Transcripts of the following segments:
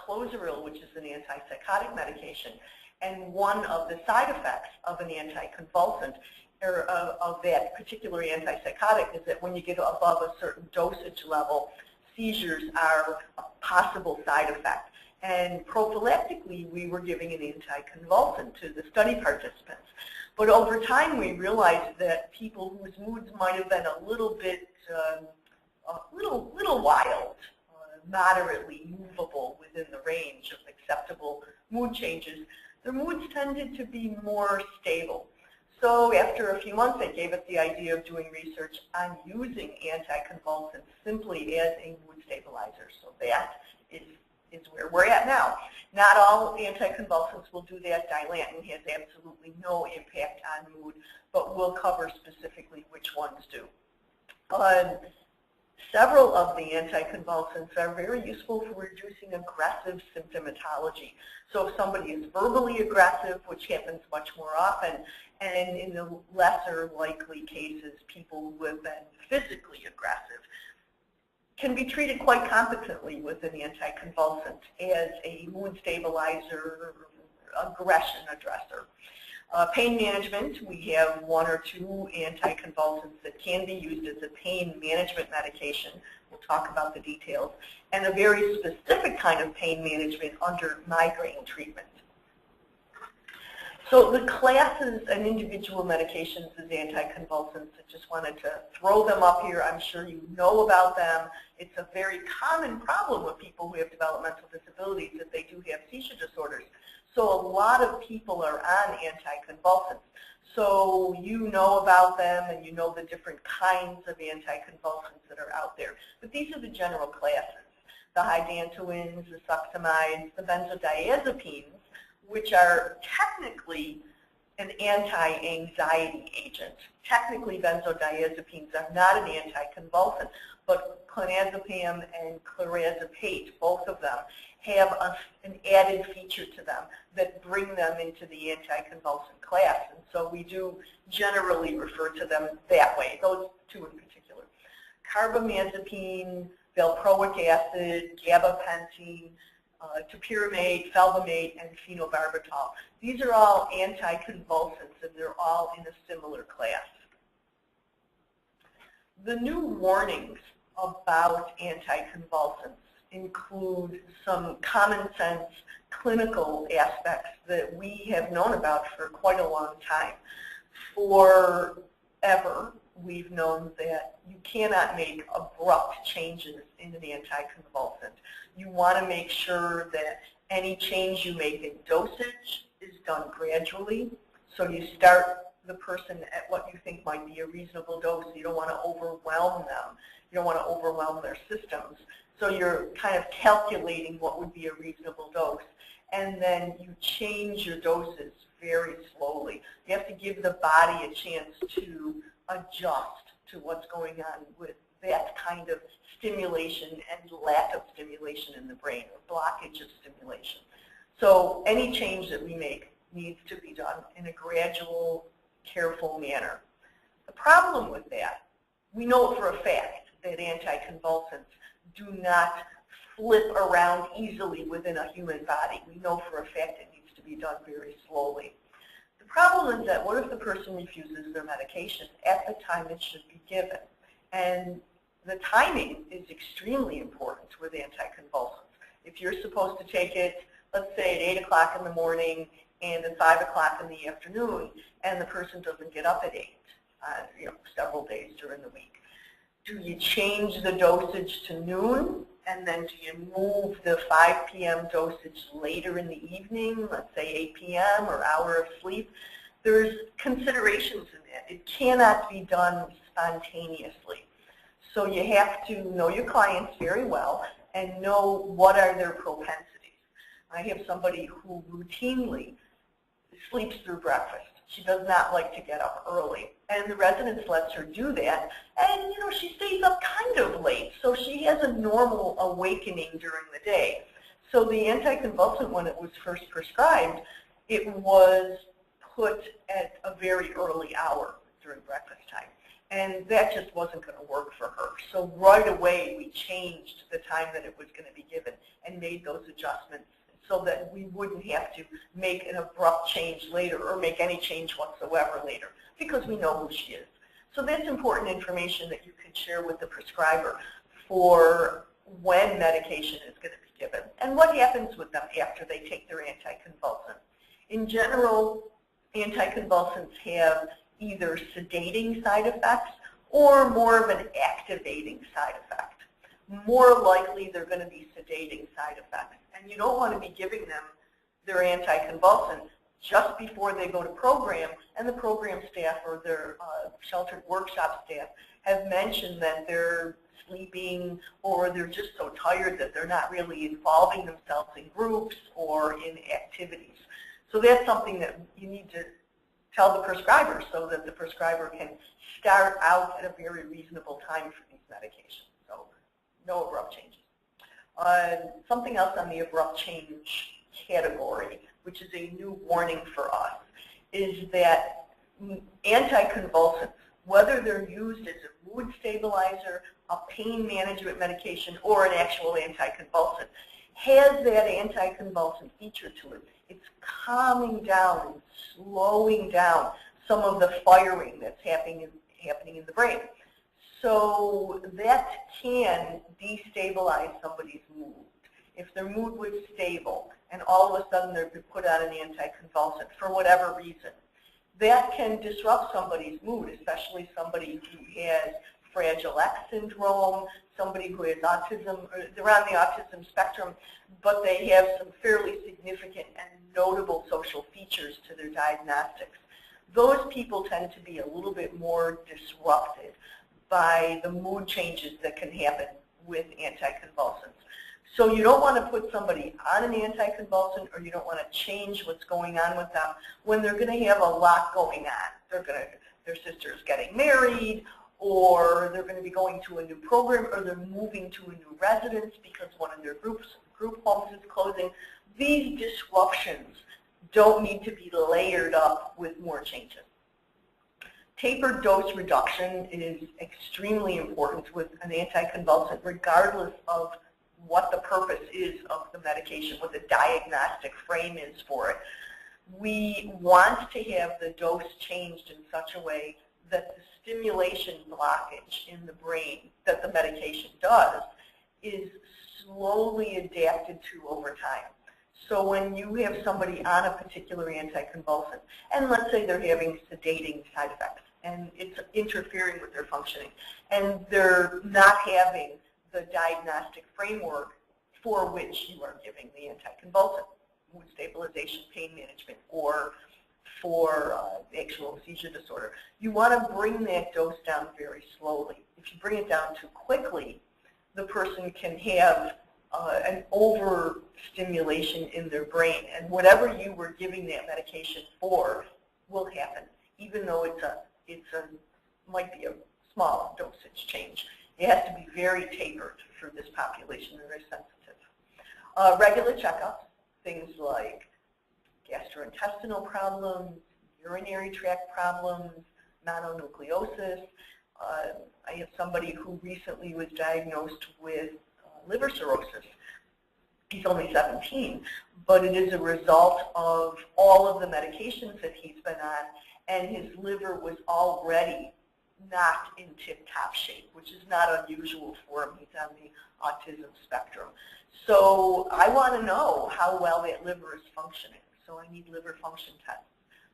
Clozaril, which is an antipsychotic medication, and one of the side effects of an anticonvulsant or of that particular antipsychotic is that when you get above a certain dosage level, seizures are a possible side effect. And prophylactically, we were giving an anticonvulsant to the study participants. But over time, we realized that people whose moods might have been a little bit, little wild, moderately movable within the range of acceptable mood changes, their moods tended to be more stable. So after a few months, they gave us the idea of doing research on using anticonvulsants simply as a mood stabilizer. So that is where we're at now. Not all anticonvulsants will do that. Dilantin has absolutely no impact on mood, but we'll cover specifically which ones do. Several of the anticonvulsants are very useful for reducing aggressive symptomatology. So if somebody is verbally aggressive, which happens much more often, and in the lesser likely cases, people who have been physically aggressive, can be treated quite competently with an anticonvulsant as a mood stabilizer, aggression addresser. Pain management, we have one or two anticonvulsants that can be used as a pain management medication. We'll talk about the details. And a very specific kind of pain management under migraine treatment. So the classes and individual medications as anticonvulsants, I just wanted to throw them up here. I'm sure you know about them. It's a very common problem with people who have developmental disabilities that they do have seizure disorders. So a lot of people are on anticonvulsants. So you know about them and you know the different kinds of anticonvulsants that are out there. But these are the general classes. The hydantoins, the succinimides, the benzodiazepines, which are technically an anti-anxiety agent. Technically, benzodiazepines are not an anticonvulsant, but clonazepam and clorazepate, both of them, have an added feature to them that bring them into the anticonvulsant class. And so we do generally refer to them that way, those two in particular. Carbamazepine, valproic acid, gabapentin, topiramate, felbamate, and phenobarbital. These are all anticonvulsants, and they're all in a similar class. The new warnings about anticonvulsants include some common sense clinical aspects that we have known about for quite a long time. Forever, we've known that you cannot make abrupt changes in an anticonvulsant. You want to make sure that any change you make in dosage is done gradually. So you start the person at what you think might be a reasonable dose. You don't want to overwhelm them. You don't want to overwhelm their systems. So you're kind of calculating what would be a reasonable dose. And then you change your doses very slowly. You have to give the body a chance to adjust to what's going on with that kind of stimulation and lack of stimulation in the brain, or blockage of stimulation. So any change that we make needs to be done in a gradual, careful manner. The problem with that, we know for a fact that anticonvulsants do not flip around easily within a human body. We know for a fact it needs to be done very slowly. The problem is that what if the person refuses their medication at the time it should be given? And the timing is extremely important with anticonvulsants. If you're supposed to take it, let's say at 8 o'clock in the morning and at 5 o'clock in the afternoon, and the person doesn't get up at 8, several days during the week, do you change the dosage to noon, and then do you move the 5 p.m. dosage later in the evening, let's say 8 p.m. or hour of sleep? There's considerations in that. It cannot be done spontaneously. So you have to know your clients very well and know what are their propensities. I have somebody who routinely sleeps through breakfast. She does not like to get up early. And the residence lets her do that. And, she stays up kind of late. So she has a normal awakening during the day. So the anticonvulsant, when it was first prescribed, it was put at a very early hour during breakfast time. and that just wasn't going to work for her. So right away we changed the time that it was going to be given and made those adjustments so that we wouldn't have to make an abrupt change later or make any change whatsoever later, because we know who she is. So that's important information that you can share with the prescriber for when medication is going to be given and what happens with them after they take their anticonvulsant. In general, anticonvulsants have either sedating side effects or more of an activating side effect. More likely they're going to be sedating side effects. And you don't want to be giving them their anticonvulsant just before they go to program, and the program staff or their sheltered workshop staff have mentioned that they're sleeping or they're just so tired that they're not really involving themselves in groups or in activities. So that's something that you need to tell the prescriber so that the prescriber can start out at a very reasonable time for these medications. So no abrupt changes. Something else on the abrupt change category, which is a new warning for us, is that anticonvulsants, whether they're used as a mood stabilizer, a pain management medication, or an actual anticonvulsant, has that anticonvulsant feature to it. It's calming down and slowing down some of the firing that's happening in the brain. So that can destabilize somebody's mood. If their mood was stable and all of a sudden they're put on an anticonvulsant for whatever reason, that can disrupt somebody's mood, especially somebody who has Fragile X syndrome, somebody who has autism, or they're on the autism spectrum, but they have some fairly significant and notable social features to their diagnostics. Those people tend to be a little bit more disrupted by the mood changes that can happen with anticonvulsants. So you don't want to put somebody on an anticonvulsant, or you don't want to change what's going on with them when they're going to have a lot going on. Their sister's getting married, or they're going to be going to a new program, or they're moving to a new residence because one of their group homes is closing. These disruptions don't need to be layered up with more changes. Tapered dose reduction is extremely important with an anticonvulsant, regardless of what the purpose is of the medication, what the diagnostic frame is for it. We want to have the dose changed in such a way that the stimulation blockage in the brain that the medication does is slowly adapted to over time. So when you have somebody on a particular anticonvulsant, and let's say they're having sedating side effects, and it's interfering with their functioning, and they're not having the diagnostic framework for which you are giving the anticonvulsant, mood stabilization, pain management, or for actual seizure disorder. You want to bring that dose down very slowly. If you bring it down too quickly, the person can have an overstimulation in their brain, and whatever you were giving that medication for will happen, even though might be a small dosage change. It has to be very tapered for this population. They're very sensitive. Regular checkups, things like gastrointestinal problems, urinary tract problems, mononucleosis. I have somebody who recently was diagnosed with liver cirrhosis. He's only 17, but it is a result of all of the medications that he's been on, and his liver was already not in tip-top shape, which is not unusual for him. He's on the autism spectrum. So I want to know how well that liver is functioning. So I need liver function tests.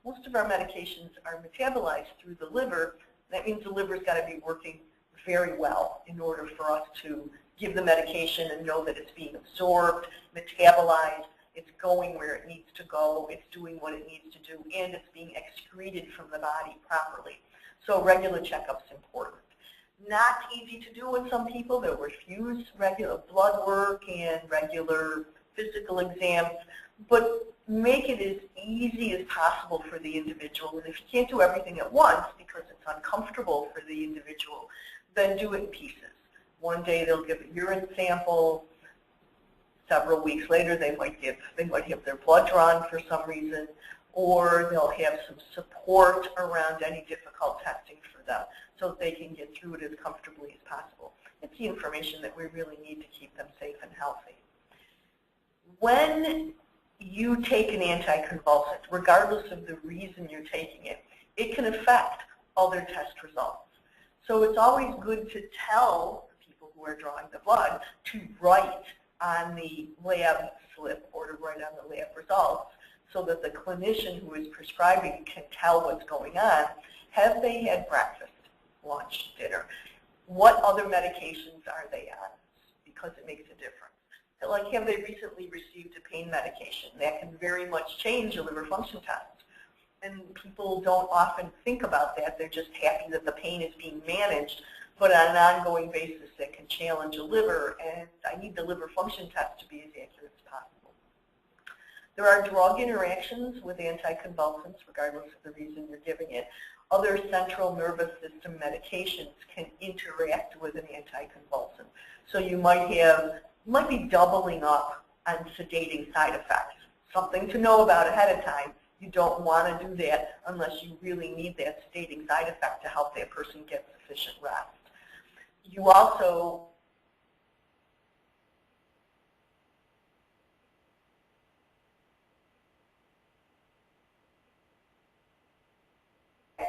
Most of our medications are metabolized through the liver. That means the liver's got to be working very well in order for us to give the medication and know that it's being absorbed, metabolized, it's going where it needs to go, it's doing what it needs to do, and it's being excreted from the body properly. So regular checkups important. Not easy to do with some people that refuse regular blood work and regular physical exams, but make it as easy as possible for the individual. And if you can't do everything at once because it's uncomfortable for the individual, then do it in pieces. One day they'll give a urine sample. Several weeks later they might have their blood drawn for some reason, or they'll have some support around any difficult testing for them. so that they can get through it as comfortably as possible. It's the information that we really need to keep them safe and healthy. When you take an anticonvulsant, regardless of the reason you're taking it, it can affect other test results. So it's always good to tell the people who are drawing the blood to write on the lab slip or to write on the lab results so that the clinician who is prescribing can tell what's going on. Have they had breakfast, lunch, dinner? What other medications are they on? Because it makes a difference. Like, have they recently received a pain medication? That can very much change a liver function test. And people don't often think about that. They're just happy that the pain is being managed, but on an ongoing basis that can challenge a liver, and I need the liver function test to be as accurate as possible. There are drug interactions with anticonvulsants, regardless of the reason you're giving it. Other central nervous system medications can interact with an anticonvulsant. So you might be doubling up on sedating side effects. Something to know about ahead of time. You don't want to do that unless you really need that sedating side effect to help that person get sufficient rest. You also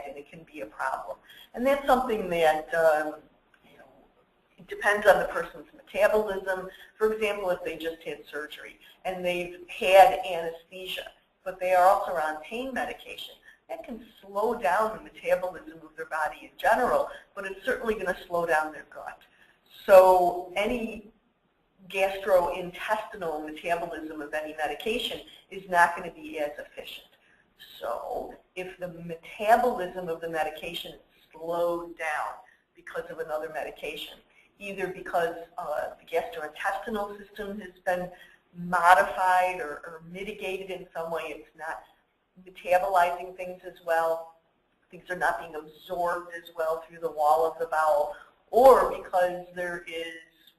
and it can be a problem. And that's something that it depends on the person's metabolism. For example, if they just had surgery and they've had anesthesia, but they are also on pain medication, that can slow down the metabolism of their body in general, but it's certainly going to slow down their gut. So any gastrointestinal metabolism of any medication is not going to be as efficient. So if the metabolism of the medication is slowed down because of another medication, either because the gastrointestinal system has been modified or mitigated in some way, it's not metabolizing things as well, things are not being absorbed as well through the wall of the bowel, or because there is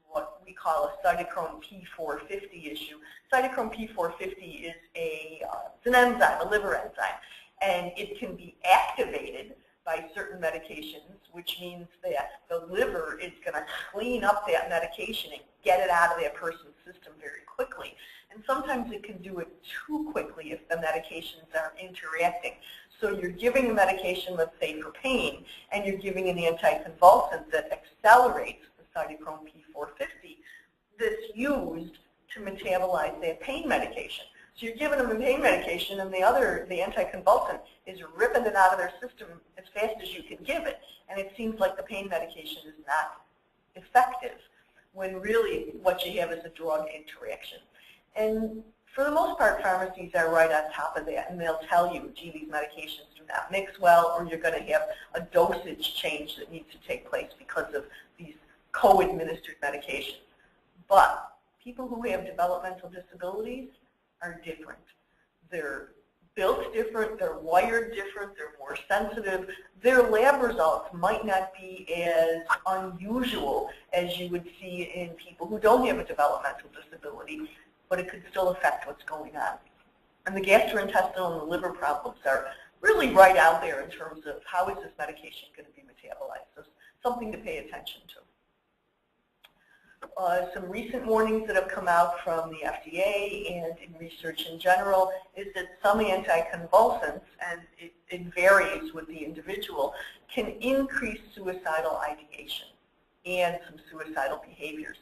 what we call a cytochrome P450 issue. Cytochrome P450 is it's an enzyme, a liver enzyme, and it can be activated by certain medications, which means that the liver is going to clean up that medication and get it out of that person's system very quickly. And sometimes it can do it too quickly if the medications are interacting. So you're giving a medication, let's say for pain, and you're giving an anticonvulsant that accelerates the cytochrome P450 that's used to metabolize that pain medication. So you're giving them a pain medication, and the anticonvulsant is ripping it out of their system as fast as you can give it. And it seems like the pain medication is not effective, when really what you have is a drug interaction. And for the most part, pharmacies are right on top of that, and they'll tell you, gee, these medications do not mix well, or you're going to have a dosage change that needs to take place because of these co-administered medications. But people who have developmental disabilities are different. They're built different, they're wired different, they're more sensitive. Their lab results might not be as unusual as you would see in people who don't have a developmental disability, but it could still affect what's going on. And the gastrointestinal and the liver problems are really right out there in terms of how is this medication going to be metabolized. So something to pay attention to. Some recent warnings that have come out from the FDA and in research in general is that some anticonvulsants, and it varies with the individual, can increase suicidal ideation and some suicidal behaviors.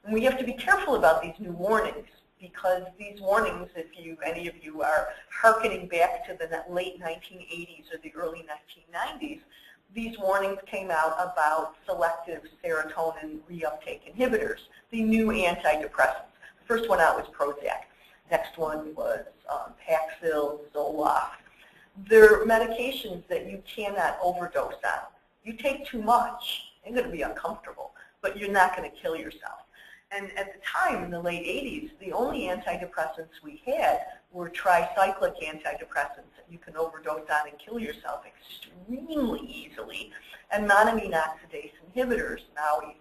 And we have to be careful about these new warnings, because these warnings, if any of you are hearkening back to the late 1980s or the early 1990s, these warnings came out about selective serotonin reuptake inhibitors, the new antidepressants. The first one out was Prozac. Next one was Paxil, Zoloft. They're medications that you cannot overdose on. You take too much, you're going to be uncomfortable, but you're not going to kill yourself. And at the time, in the late 80s, the only antidepressants we had were tricyclic antidepressants that you can overdose on and kill yourself extremely easily, and monoamine oxidase inhibitors, MAOIs,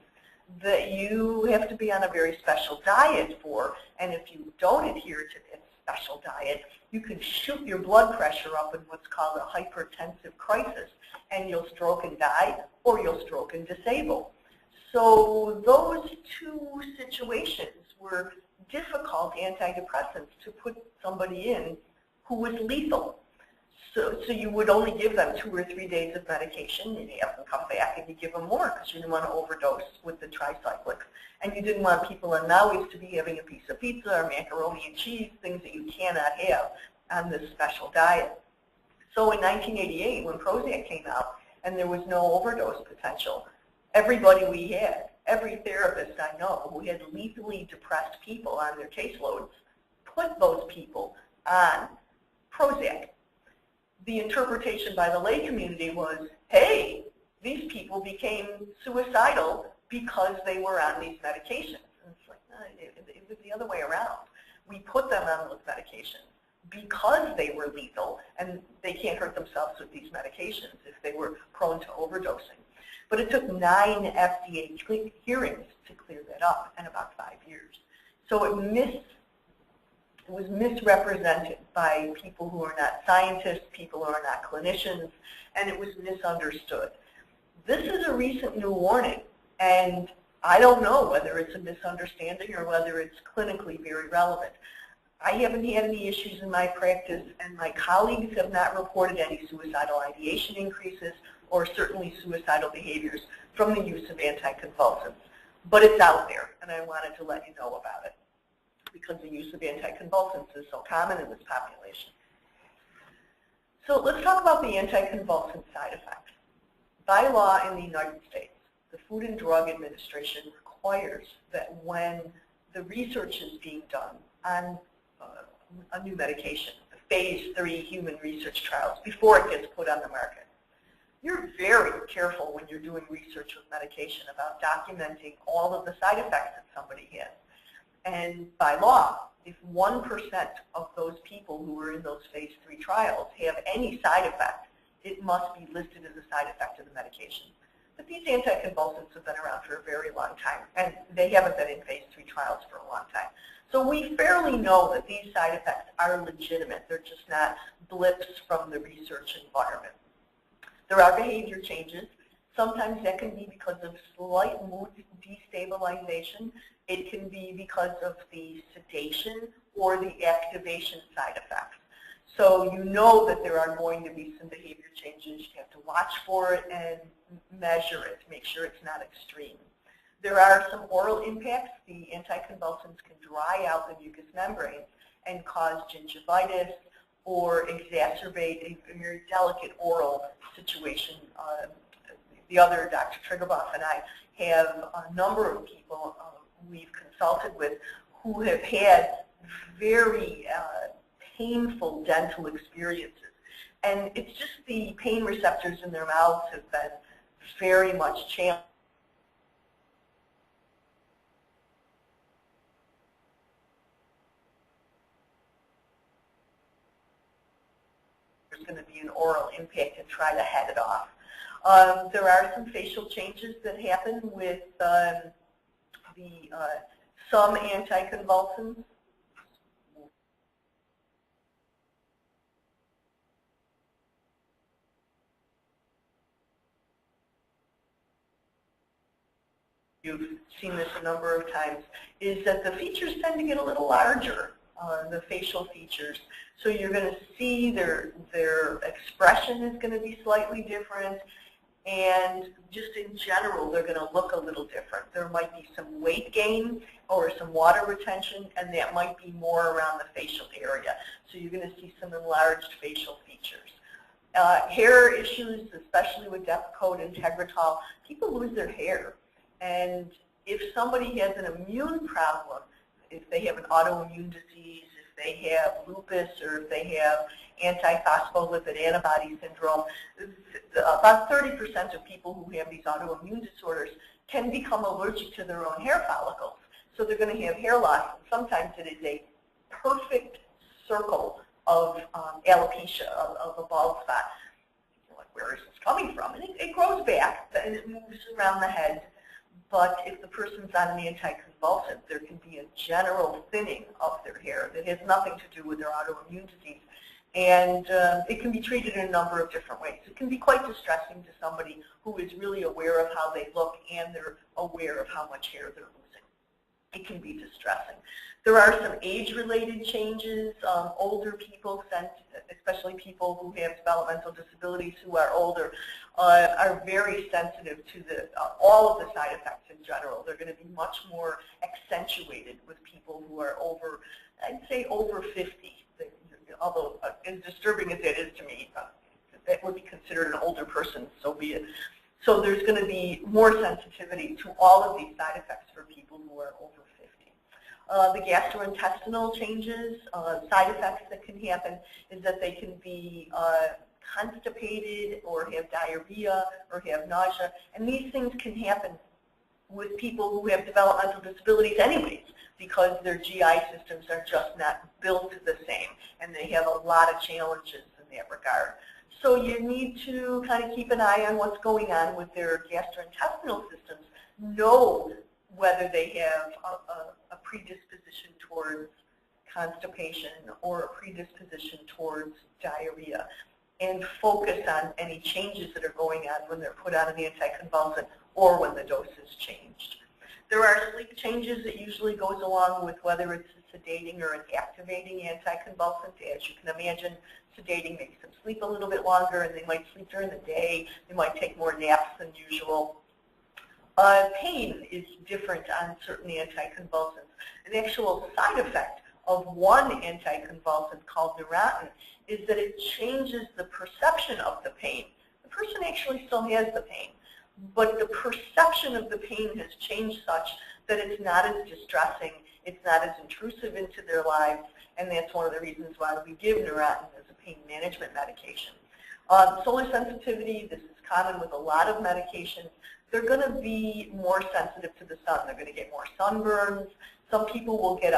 that you have to be on a very special diet for, and if you don't adhere to special diet, you can shoot your blood pressure up in what's called a hypertensive crisis, and you'll stroke and die, or you'll stroke and disable. So those two situations were difficult antidepressants to put somebody in who was lethal. So you would only give them 2 or 3 days of medication, you'd have them come back and you give them more because you didn't want to overdose with the tricyclics. And you didn't want people on Maui's to be having a piece of pizza or macaroni and cheese, things that you cannot have on this special diet. So in 1988, when Prozac came out and there was no overdose potential, everybody we had, every therapist I know who had lethally depressed people on their caseloads, put those people on Prozac. The interpretation by the lay community was, hey, these people became suicidal because they were on these medications. And it's like, no, it was the other way around. We put them on those medications because they were lethal, and they can't hurt themselves with these medications if they were prone to overdosing. But it took 9 FDA hearings to clear that up, and about 5 years. So it was misrepresented by people who are not scientists, people who are not clinicians, and it was misunderstood. This is a recent new warning, and I don't know whether it's a misunderstanding or whether it's clinically very relevant. I haven't had any issues in my practice, and my colleagues have not reported any suicidal ideation increases or certainly suicidal behaviors from the use of anticonvulsants. But it's out there, and I wanted to let you know about it, because the use of anticonvulsants is so common in this population. So let's talk about the anticonvulsant side effects. By law in the United States, the Food and Drug Administration requires that when the research is being done on a new medication, the phase 3 human research trials, before it gets put on the market, you're very careful when you're doing research with medication about documenting all of the side effects that somebody has. And by law, if 1% of those people who are in those phase 3 trials have any side effect, it must be listed as a side effect of the medication. But these anticonvulsants have been around for a very long time, and they haven't been in phase 3 trials for a long time. So we fairly know that these side effects are legitimate. They're just not blips from the research environment. There are behavior changes. Sometimes that can be because of slight mood destabilization. It can be because of the sedation or the activation side effects. So you know that there are going to be some behavior changes. You have to watch for it and measure it, make sure it's not extreme. There are some oral impacts. The anticonvulsants can dry out the mucous membranes and cause gingivitis or exacerbate a very delicate oral situation. The other, Dr. Triggerboff, and I have a number of people we've consulted with who have had very painful dental experiences. And it's just the pain receptors in their mouths have been very much challenged. There's going to be an oral impact and try to head it off. There are some facial changes that happen with some anticonvulsants. You've seen this a number of times, is that the features tend to get a little larger, the facial features. So you're going to see their expression is going to be slightly different, and just in general, they're going to look a little different. There might be some weight gain or some water retention, and that might be more around the facial area. So you're going to see some enlarged facial features. Hair issues, especially with Depakote and Tegretol, people lose their hair. And if somebody has an immune problem, if they have an autoimmune disease, if they have lupus, or if they have antiphospholipid antibody syndrome, about 30% of people who have these autoimmune disorders can become allergic to their own hair follicles. So they're going to have hair loss, and sometimes it is a perfect circle of alopecia, of a bald spot. You're like, where is this coming from? And it grows back, and it moves around the head. But if the person's on an anticonvulsant, there can be a general thinning of their hair that has nothing to do with their autoimmune disease. And it can be treated in a number of different ways. It can be quite distressing to somebody who is really aware of how they look and they're aware of how much hair they're losing. It can be distressing. There are some age-related changes. Older people, especially people who have developmental disabilities who are older, are very sensitive to all of the side effects in general. They're going to be much more accentuated with people who are over, I'd say over 50. Although as disturbing as that is to me, that would be considered an older person, so be it. So there's going to be more sensitivity to all of these side effects for people who are over 50. The gastrointestinal changes, side effects that can happen is that they can be constipated or have diarrhea or have nausea, and these things can happen with people who have developmental disabilities anyways, because their GI systems are just not built the same, and they have a lot of challenges in that regard. So you need to kind of keep an eye on what's going on with their gastrointestinal systems, know whether they have a predisposition towards constipation or a predisposition towards diarrhea, and focus on any changes that are going on when they're put on an anticonvulsant or when the dose is changed. There are sleep changes that usually goes along with whether it's a sedating or an activating anticonvulsant. As you can imagine, sedating makes them sleep a little bit longer, and they might sleep during the day. They might take more naps than usual. Pain is different on certain anticonvulsants. An actual side effect of one anticonvulsant called Neurontin is that it changes the perception of the pain. The person actually still has the pain, but the perception of the pain has changed such that it's not as distressing, it's not as intrusive into their lives, and that's one of the reasons why we give Neurontin as a pain management medication. Solar sensitivity, this is common with a lot of medications. They're going to be more sensitive to the sun. They're going to get more sunburns. Some people will get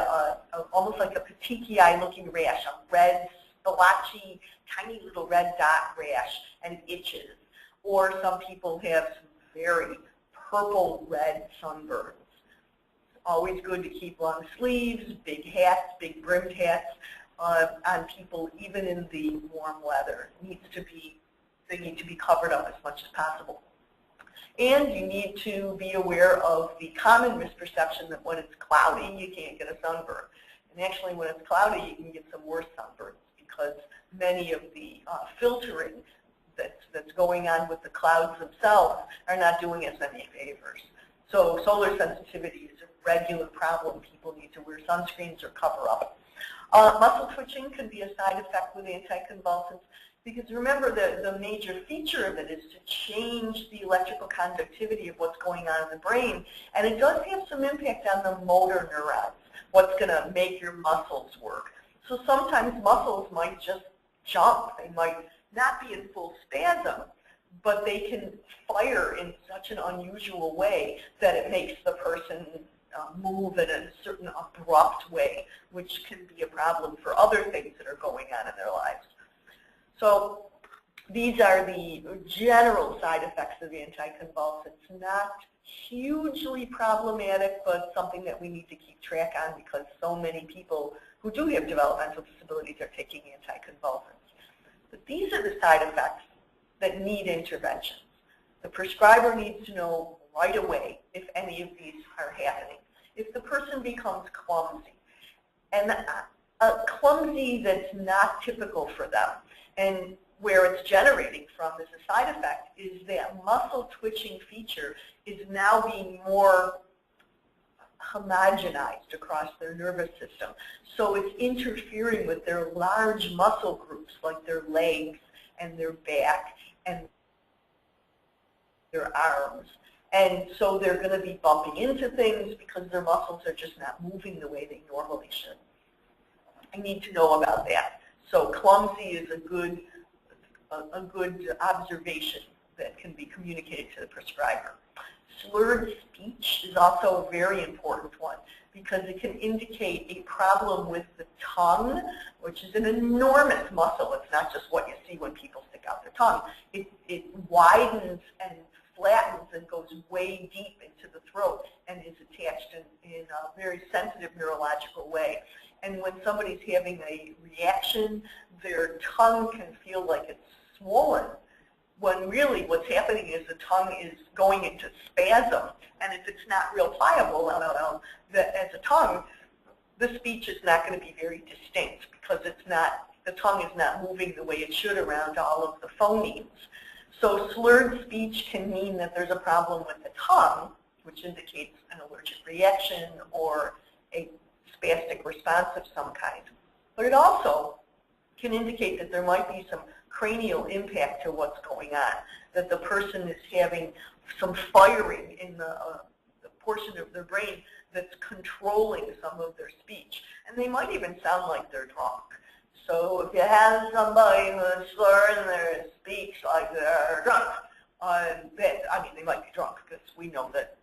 almost like a petechiae looking rash, a red, splotchy, tiny little red dot rash, and it itches. Or some people have some very purple red sunburns. It's always good to keep long sleeves, big hats, big brimmed hats on people, even in the warm weather. They need to be covered up as much as possible. And you need to be aware of the common misperception that when it's cloudy, you can't get a sunburn. And actually, when it's cloudy, you can get some worse sunburns because many of the filtering that's going on with the clouds themselves are not doing as many favors. So solar sensitivity is a regular problem. People need to wear sunscreens or cover up. Muscle twitching can be a side effect with anticonvulsants, because remember the major feature of it is to change the electrical conductivity of what's going on in the brain, and it does have some impact on the motor neurons, what's going to make your muscles work. So sometimes muscles might just jump. They might not be in full spasm, but they can fire in such an unusual way that it makes the person move in a certain abrupt way, which can be a problem for other things that are going on in their lives. So these are the general side effects of anticonvulsants. Not hugely problematic, but something that we need to keep track on because so many people who do have developmental disabilities are taking anticonvulsants. But these are the side effects that need intervention. The prescriber needs to know right away if any of these are happening. If the person becomes clumsy, and a clumsy that's not typical for them, and where it's generating from as a side effect is that muscle twitching feature is now being more homogenized across their nervous system. So it's interfering with their large muscle groups like their legs and their back and their arms. And so they're going to be bumping into things because their muscles are just not moving the way they normally should. I need to know about that. So clumsy is a good observation that can be communicated to the prescriber. Slurred speech is also a very important one because it can indicate a problem with the tongue, which is an enormous muscle. It's not just what you see when people stick out their tongue. It widens and flattens and goes way deep into the throat and is attached in a very sensitive neurological way. And when somebody's having a reaction, their tongue can feel like it's swollen, when really what's happening is the tongue is going into spasm. And if it's not real pliable as a tongue, the speech is not going to be very distinct because it's not, the tongue is not moving the way it should around all of the phonemes. So slurred speech can mean that there's a problem with the tongue, which indicates an allergic reaction or a spastic response of some kind. But it also can indicate that there might be some cranial impact to what's going on, that the person is having some firing in the portion of their brain that's controlling some of their speech. And they might even sound like they're drunk. So if you have somebody who's slurring their speech like they're drunk, they might be drunk because we know that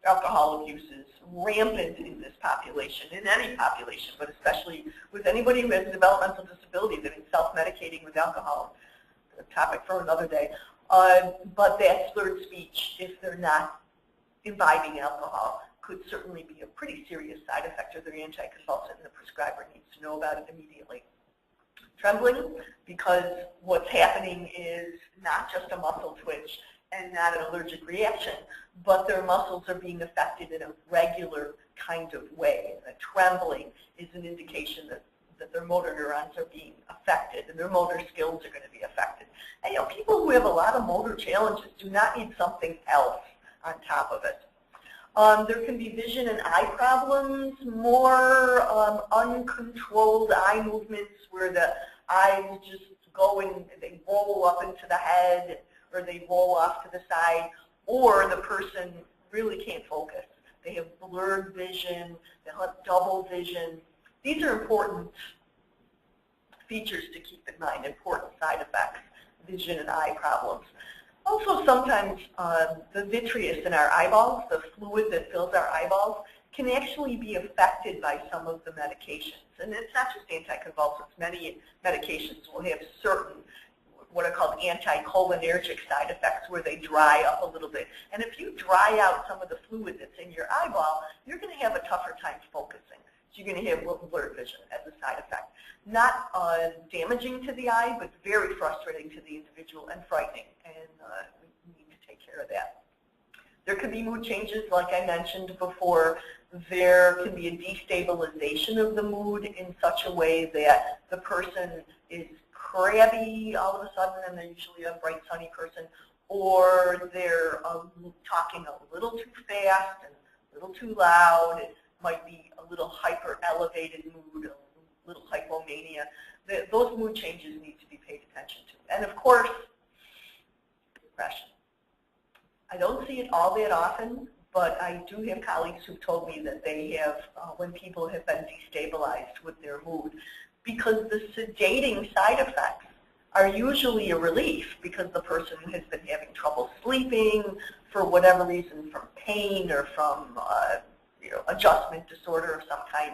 alcohol abuse is rampant in this population, in any population, but especially with anybody who has a developmental disability that is self-medicating with alcohol. A topic for another day. But that slurred speech, if they're not imbibing alcohol, could certainly be a pretty serious side effect of their anticonvulsant, and the prescriber needs to know about it immediately. Trembling, because what's happening is not just a muscle twitch and not an allergic reaction, but their muscles are being affected in a regular kind of way. And the trembling is an indication that their motor neurons are being affected and their motor skills are going to be affected. And people who have a lot of motor challenges do not need something else on top of it. There can be vision and eye problems, more uncontrolled eye movements where the eyes just go and they roll up into the head or they roll off to the side, or the person really can't focus. They have blurred vision, they have double vision. These are important features to keep in mind, important side effects, vision and eye problems. Also, sometimes the vitreous in our eyeballs, the fluid that fills our eyeballs, can actually be affected by some of the medications. And it's not just anticonvulsants. Many medications will have certain, what are called anticholinergic side effects, where they dry up a little bit. And if you dry out some of the fluid that's in your eyeball, you're going to have a tougher time focusing. So you're going to have blurred vision as a side effect. Not damaging to the eye, but very frustrating to the individual and frightening. And we need to take care of that. There can be mood changes, like I mentioned before. There can be a destabilization of the mood in such a way that the person is crabby all of a sudden, and they're usually a bright, sunny person, or they're talking a little too fast and a little too loud. It might be a little hyper-elevated mood, a little hypomania. Those mood changes need to be paid attention to. And of course, depression. I don't see it all that often, but I do have colleagues who've told me that they have, when people have been destabilized with their mood, because the sedating side effects are usually a relief because the person has been having trouble sleeping for whatever reason, from pain or from adjustment disorder of some kind.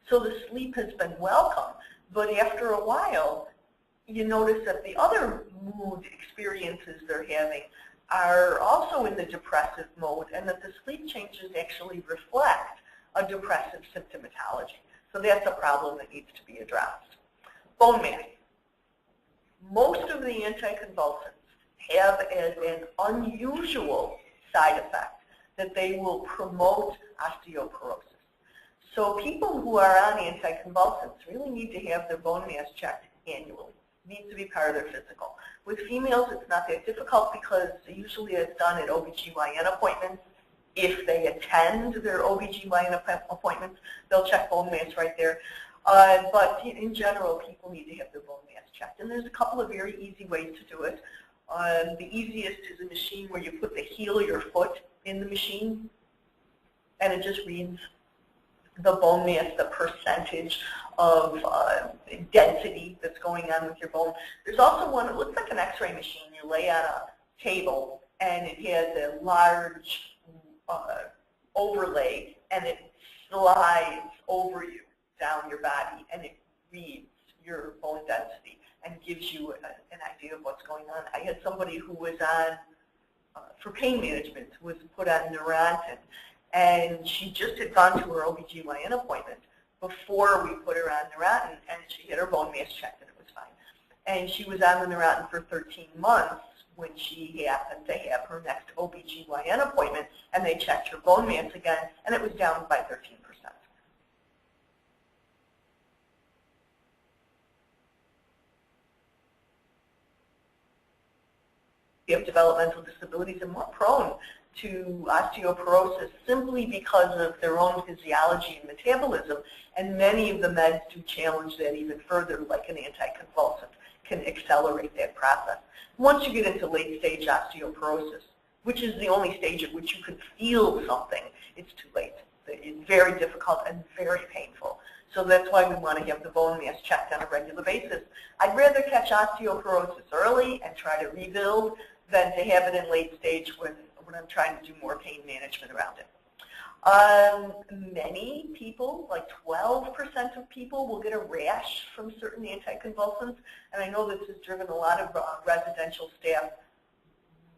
So the sleep has been welcome, but after a while, you notice that the other mood experiences they're having are also in the depressive mode, and that the sleep changes actually reflect a depressive symptomatology. So that's a problem that needs to be addressed. Bone mass. Most of the anticonvulsants have as an unusual side effect that they will promote osteoporosis. So people who are on anticonvulsants really need to have their bone mass checked annually. It needs to be part of their physical. With females, it's not that difficult because usually it's done at OBGYN appointments. If they attend their OBGYN appointments, they'll check bone mass right there. But in general, people need to have their bone mass checked. And there's a couple of very easy ways to do it. The easiest is a machine where you put the heel of your foot in the machine, and it just reads the bone mass, the percentage of density that's going on with your bone. There's also one that looks like an X-ray machine. You lay on a table, and it has a large overlay, and it slides over you down your body, and it reads your bone density and gives you an idea of what's going on. I had somebody who was on for pain management was put on Neurontin, and she just had gone to her OBGYN appointment before we put her on Neurontin, and she had her bone mass checked and it was fine. And she was on the Neurontin for 13 months when she happened to have her next OBGYN appointment, and they checked her bone mass again, and it was down by 13%. You have developmental disabilities and more prone to osteoporosis simply because of their own physiology and metabolism, and many of the meds do challenge that even further, like an anticonvulsant can accelerate that process. Once you get into late-stage osteoporosis, which is the only stage at which you can feel something, it's too late. It's very difficult and very painful. So that's why we want to have the bone mass checked on a regular basis. I'd rather catch osteoporosis early and try to rebuild than to have it in late stage when I'm trying to do more pain management around it. Many people, like 12% of people, will get a rash from certain anticonvulsants, and I know this has driven a lot of residential staff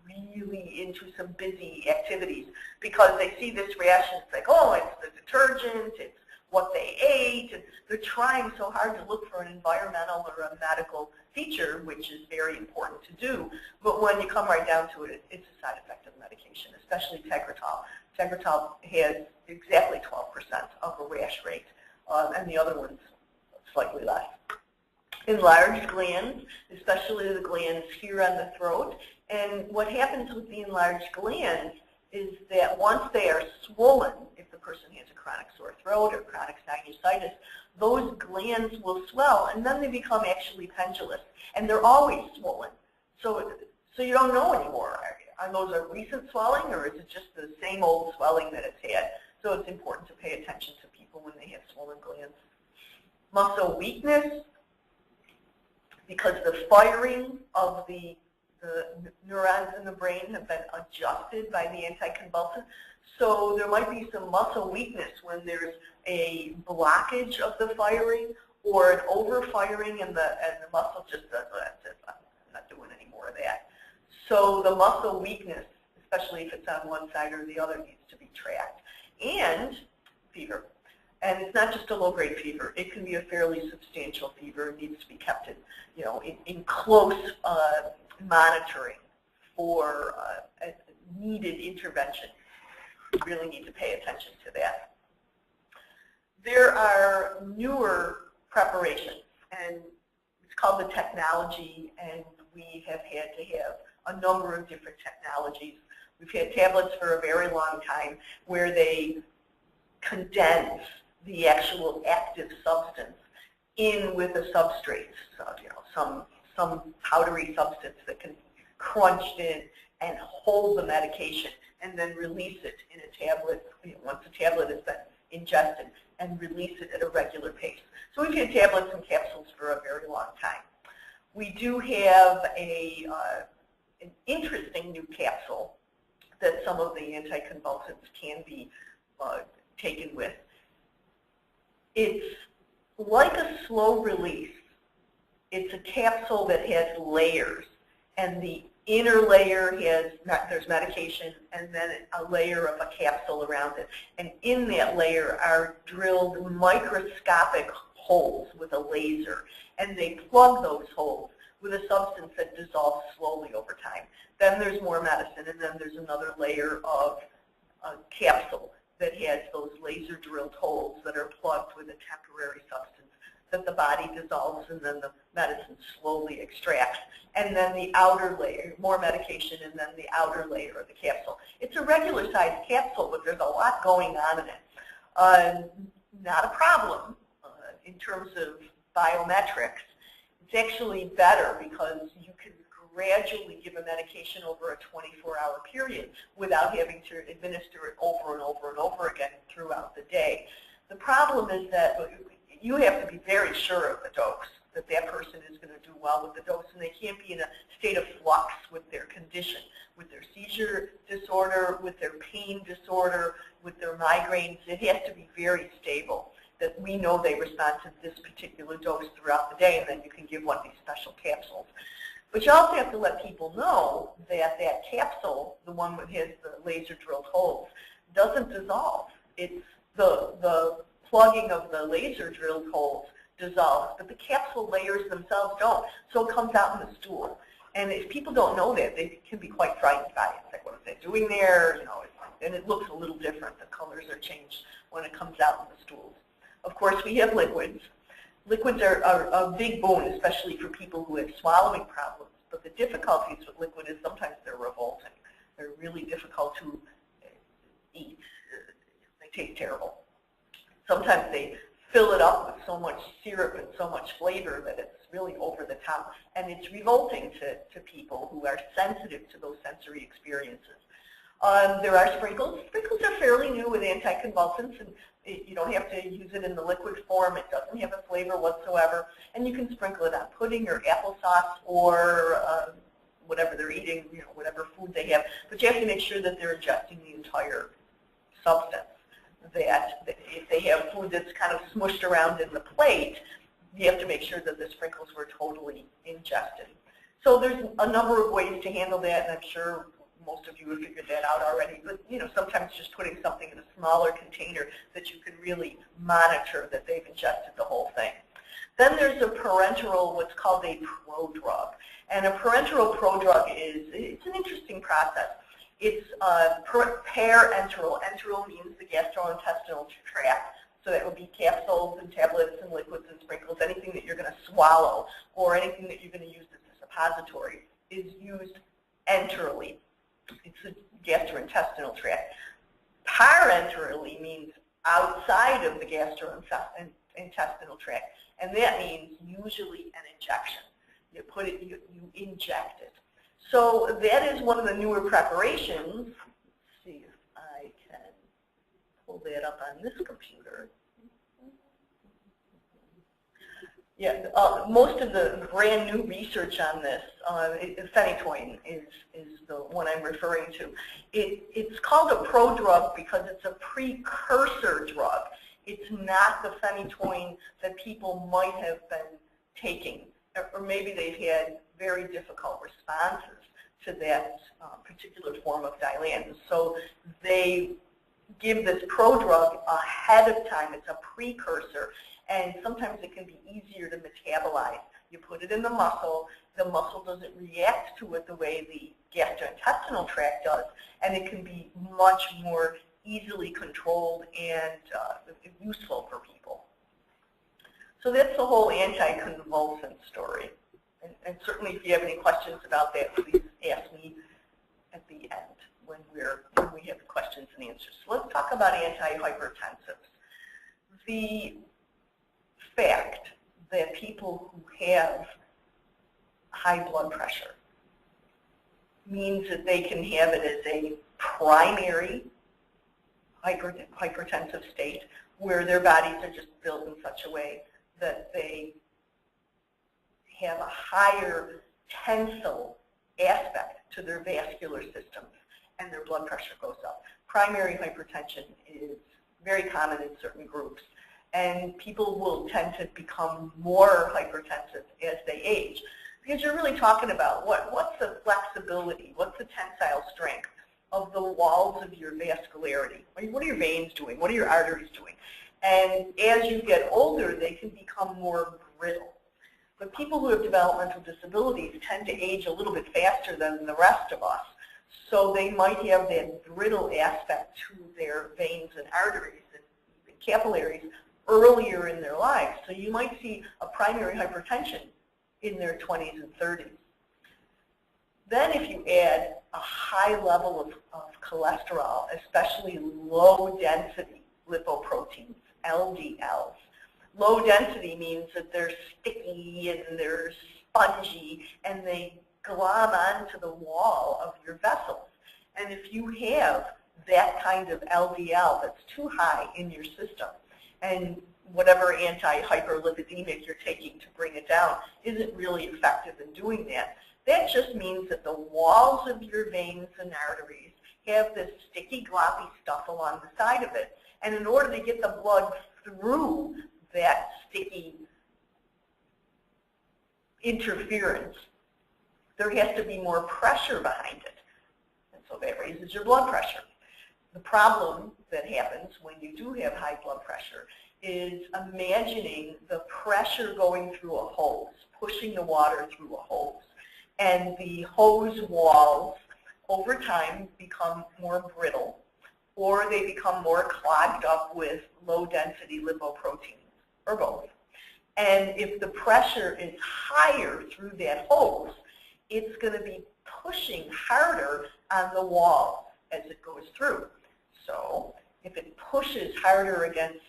really into some busy activities because they see this rash and it's like, oh, it's the detergent, it's what they ate, and they're trying so hard to look for an environmental or a medical feature, which is very important to do, but when you come right down to it, it's a side effect of medication, especially Tegretol. Tegretol has exactly 12% of a rash rate, and the other one's slightly less. Enlarged glands, especially the glands here on the throat, and what happens with the enlarged glands is that once they are swollen, if the person has a chronic sore throat or chronic sinusitis, those glands will swell, and then they become actually pendulous, and they're always swollen. So you don't know anymore. Are those a recent swelling, or is it just the same old swelling that it's had? So it's important to pay attention to people when they have swollen glands. Muscle weakness, because the firing of the neurons in the brain have been adjusted by the anticonvulsant. So there might be some muscle weakness when there's a blockage of the firing or an overfiring and the muscle just says, oh, that's it, I'm not doing any more of that. So the muscle weakness, especially if it's on one side or the other, needs to be tracked. And fever. And it's not just a low-grade fever. It can be a fairly substantial fever. It needs to be kept in close monitoring for needed intervention. You really need to pay attention to that. There are newer preparations, and it's called the technology, and we have had to have a number of different technologies. We've had tablets for a very long time where they condense the actual active substance in with a substrate. So, some powdery substance that can be crunched in and hold the medication and then release it in a tablet, once the tablet has been ingested, and release it at a regular pace. So we've had tablets and capsules for a very long time. We do have an interesting new capsule that some of the anticonvulsants can be taken with. It's like a slow release. It's a capsule that has layers, and the inner layer has, there's medication, and then a layer of a capsule around it. And in that layer are drilled microscopic holes with a laser, and they plug those holes with a substance that dissolves slowly over time. Then there's more medicine, and then there's another layer of a capsule that has those laser drilled holes that are plugged with a temporary substance that the body dissolves, and then the medicine slowly extracts. And then the outer layer, more medication, and then the outer layer of the capsule. It's a regular sized capsule, but there's a lot going on in it. Not a problem in terms of biometrics. It's actually better because you can gradually give a medication over a 24-hour period without having to administer it over and over and over again throughout the day. The problem is that you have to be very sure of the dose, that that person is going to do well with the dose, and they can't be in a state of flux with their condition, with their seizure disorder, with their pain disorder, with their migraines. It has to be very stable, that we know they respond to this particular dose throughout the day, and then you can give one of these special capsules. But you also have to let people know that that capsule, the one that has the laser drilled holes, doesn't dissolve. It's the plugging of the laser drilled holes dissolves, but the capsule layers themselves don't. So it comes out in the stool. And if people don't know that, they can be quite frightened by it. It's like, what is that doing there? You know, and it looks a little different. The colors are changed when it comes out in the stools. Of course, we have liquids. Liquids are a big boon, especially for people who have swallowing problems. But the difficulties with liquid is sometimes they're revolting. They're really difficult to eat. They taste terrible. Sometimes they fill it up with so much syrup and so much flavor that it's really over the top. And it's revolting to people who are sensitive to those sensory experiences. There are sprinkles. Sprinkles are fairly new with anticonvulsants, and you don't have to use it in the liquid form. It doesn't have a flavor whatsoever. And you can sprinkle it on pudding or applesauce or whatever they're eating, you know, whatever food they have. But you have to make sure that they're ingesting the entire substance. That if they have food that's kind of smushed around in the plate, you have to make sure that the sprinkles were totally ingested. So there's a number of ways to handle that, and I'm sure most of you have figured that out already. But you know, sometimes just putting something in a smaller container that you can really monitor that they've ingested the whole thing. Then there's a parenteral, what's called a prodrug. And a parenteral prodrug it's an interesting process. It's parenteral. Enteral means the gastrointestinal tract. So that would be capsules and tablets and liquids and sprinkles. Anything that you're going to swallow or anything that you're going to use as a suppository is used enterally. It's the gastrointestinal tract. Parenterally means outside of the gastrointestinal tract. And that means usually an injection. You put it, you inject it. So that is one of the newer preparations. Let's see if I can pull that up on this computer. Yeah, most of the brand new research on this, phenytoin is the one I'm referring to. It's called a prodrug because it's a precursor drug. It's not the phenytoin that people might have been taking, or maybe they've had very difficult responses to that particular form of Dilan. So they give this prodrug ahead of time. It's a precursor, and sometimes it can be easier to metabolize. You put it in the muscle doesn't react to it the way the gastrointestinal tract does, and it can be much more easily controlled and useful for people. So that's the whole anticonvulsant story. And certainly if you have any questions about that, please ask me at the end when we have the questions and answers. So let's talk about anti-hypertensives. The fact that people who have high blood pressure means that they can have it as a primary hypertensive state where their bodies are just built in such a way that they have a higher tensile aspect to their vascular systems and their blood pressure goes up. Primary hypertension is very common in certain groups, and people will tend to become more hypertensive as they age because you're really talking about what's the flexibility, what's the tensile strength of the walls of your vascularity. What are your veins doing? What are your arteries doing? And as you get older, they can become more brittle. But people who have developmental disabilities tend to age a little bit faster than the rest of us. So they might have that brittle aspect to their veins and arteries and even capillaries earlier in their lives. So you might see a primary hypertension in their 20s and 30s. Then if you add a high level of cholesterol, especially low-density lipoproteins, LDLs. Low density means that they're sticky and they're spongy and they glom onto the wall of your vessels. And if you have that kind of LDL that's too high in your system and whatever anti-hyperlipidemic you're taking to bring it down isn't really effective in doing that, that just means that the walls of your veins and arteries have this sticky, gloppy stuff along the side of it. And in order to get the blood through that sticky interference, there has to be more pressure behind it. And so that raises your blood pressure. The problem that happens when you do have high blood pressure is imagining the pressure going through a hose, pushing the water through a hose. And the hose walls, over time, become more brittle, or they become more clogged up with low-density lipoproteins, or both. And if the pressure is higher through that hose, it's going to be pushing harder on the wall as it goes through. So if it pushes harder against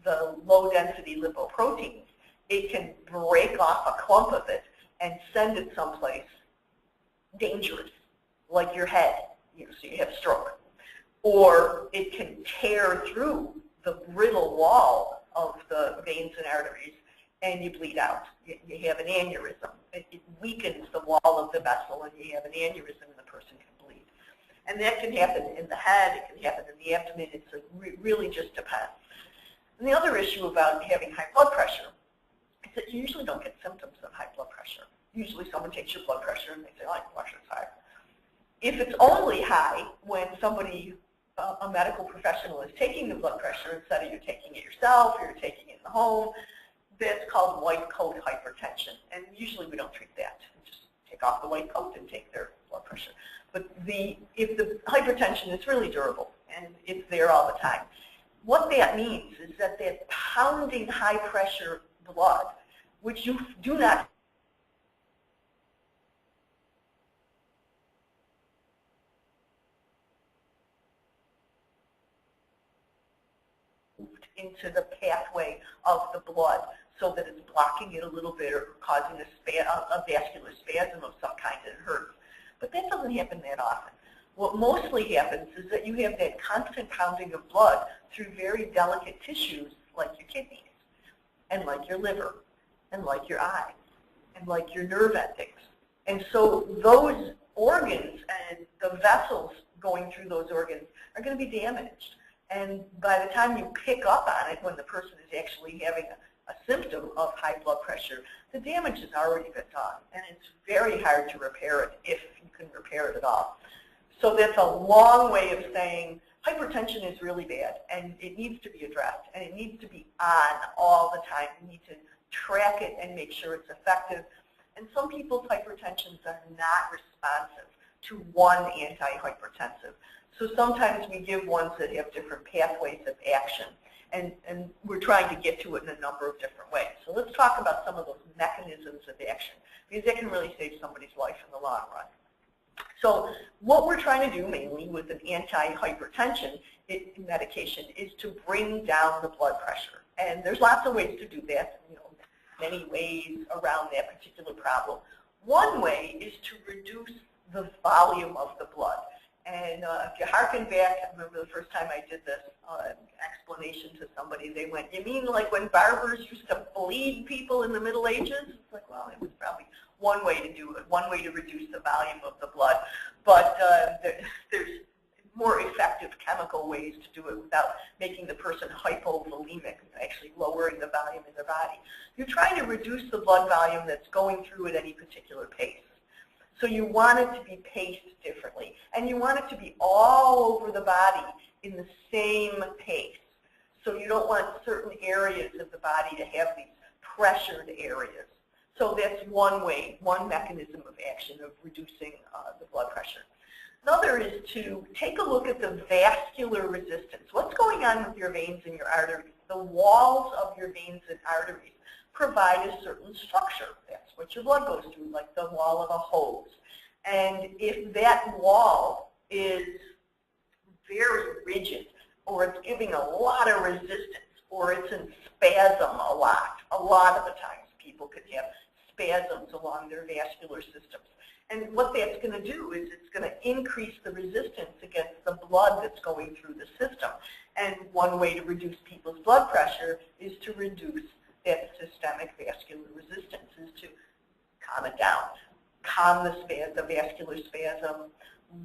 the low-density lipoproteins, it can break off a clump of it and send it someplace dangerous, like your head, so you have stroke. Or it can tear through the brittle wall of the veins and arteries, and you bleed out. You have an aneurysm. It weakens the wall of the vessel, and you have an aneurysm, and the person can bleed. And that can happen in the head. It can happen in the abdomen. It really just depends. And the other issue about having high blood pressure is that you usually don't get symptoms of high blood pressure. Usually someone takes your blood pressure and they say, oh, your blood pressure's high. If it's only high when somebody, a medical professional, is taking the blood pressure instead of you taking it yourself, or you're taking it in the home, that's called white coat hypertension. And usually we don't treat that. We just take off the white coat and take their blood pressure. But if the hypertension is really durable and it's there all the time, what that means is that that pounding high pressure blood, which you do not into the pathway of the blood so that it's blocking it a little bit or causing a vascular spasm of some kind that hurts. But that doesn't happen that often. What mostly happens is that you have that constant pounding of blood through very delicate tissues like your kidneys, and like your liver, and like your eye, and like your nerve endings. And so those organs and the vessels going through those organs are going to be damaged. And by the time you pick up on it, when the person is actually having a symptom of high blood pressure, the damage has already been done. And it's very hard to repair it, if you can repair it at all. So that's a long way of saying hypertension is really bad, and it needs to be addressed, and it needs to be on all the time. You need to track it and make sure it's effective. And some people's hypertensions are not responsive to one antihypertensive. So sometimes we give ones that have different pathways of action, and we're trying to get to it in a number of different ways. So let's talk about some of those mechanisms of action, because that can really save somebody's life in the long run. So what we're trying to do mainly with an anti-hypertension medication is to bring down the blood pressure. And there's lots of ways to do that, many ways around that particular problem. One way is to reduce the volume of the blood. And if you harken back, I remember the first time I did this explanation to somebody, they went, you mean like when barbers used to bleed people in the Middle Ages? It's like, well, it was probably one way to do it, one way to reduce the volume of the blood. But there's more effective chemical ways to do it without making the person hypovolemic, actually lowering the volume in their body. You're trying to reduce the blood volume that's going through at any particular pace. So you want it to be paced differently, and you want it to be all over the body in the same pace. So you don't want certain areas of the body to have these pressured areas. So that's one way, one mechanism of action of reducing the blood pressure. Another is to take a look at the vascular resistance. What's going on with your veins and your arteries? The walls of your veins and arteries provide a certain structure. That's what your blood goes through, like the wall of a hose. And if that wall is very rigid, or it's giving a lot of resistance, or it's in spasm a lot of the times people could have spasms along their vascular systems. And what that's going to do is it's going to increase the resistance against the blood that's going through the system. And one way to reduce people's blood pressure is to reduce that systemic vascular resistance, is to calm it down. Calm the vascular spasm,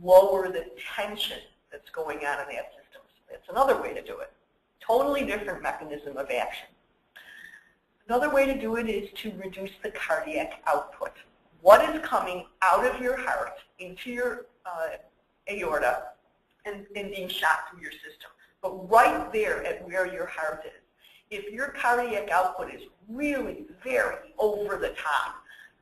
lower the tension that's going on in that system. So that's another way to do it. Totally different mechanism of action. Another way to do it is to reduce the cardiac output. what is coming out of your heart into your aorta and being shot through your system. But right there at where your heart is, if your cardiac output is really very over the top,